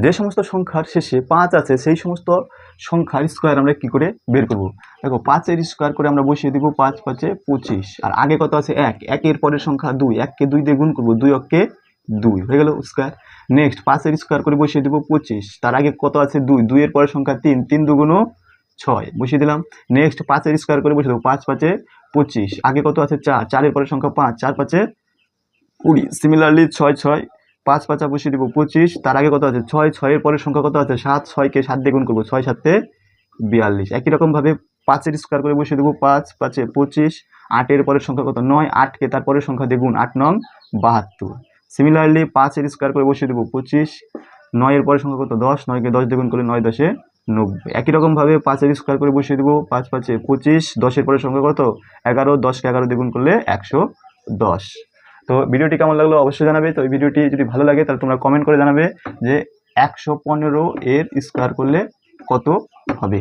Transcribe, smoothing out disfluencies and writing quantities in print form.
যে সমস্ত সংখ্যার শেষে 5 আছে সেই সমস্ত সংখ্যার স্কোয়ার আমরা কি করে বের করব। দেখো 5-এর স্কোয়ার করে আমরা বসিয়ে দিব 5 × 5 = 25, আর আগে কত আছে 1, 1-এর পরের সংখ্যা 2, 1-কে 2 দিয়ে গুণ করব, 2 অক্ষে 2 হয়ে গেল স্কোয়ার। নেক্সট 5-এর স্কোয়ার করে বসিয়ে দিব 25, তার আগে কত আছে 2, 2-এর পরের সংখ্যা 3, 3 × 2 = 6 বসিয়ে দিলাম। নেক্সট 5-এর স্কোয়ার করে বসিয়ে দেবো 5 × 5 = 25, আগে কত আছে 4, 4-এর পরের সংখ্যা 5, 4 × 5 = 20। সিমিলারলি 6, 6, 5 × 5 বসিয়ে দিব 25, তার আগে কত আছে 6, 6-এর পরের সংখ্যা কত আছে 7, 6-কে 7 দিয়ে গুণ করবো, 6 × 7 = 42। একই রকমভাবে 5-এর স্কোয়ার করে বসিয়ে দেবো 5, 5 × 25, 8-এর পরের সংখ্যা কত 9, 8-কে তার পরের সংখ্যা দিয়ে গুণ, 8 × 9 = 72। সিমিলারলি 5-এর স্কোয়ার করে বসিয়ে দেবো 25, 9-এর পরের সংখ্যা কত 10, 9-কে 10 দিয়ে গুণ করলে 9 × 10 = 90। একই রকমভাবে 5-এর স্কোয়ার করে বসিয়ে দেবো 5, 5 × 25, 10-এর পরের সংখ্যা কত 11, 10-কে 11 দিয়ে গুণ করলে 110। তো ভিডিওটি কেমন লাগলো অবশ্যই জানাবে। তো এই ভিডিওটি যদি ভালো লাগে তাহলে তোমরা কমেন্ট করে জানাবে যে 115 এর স্কোয়ার করলে কত হবে।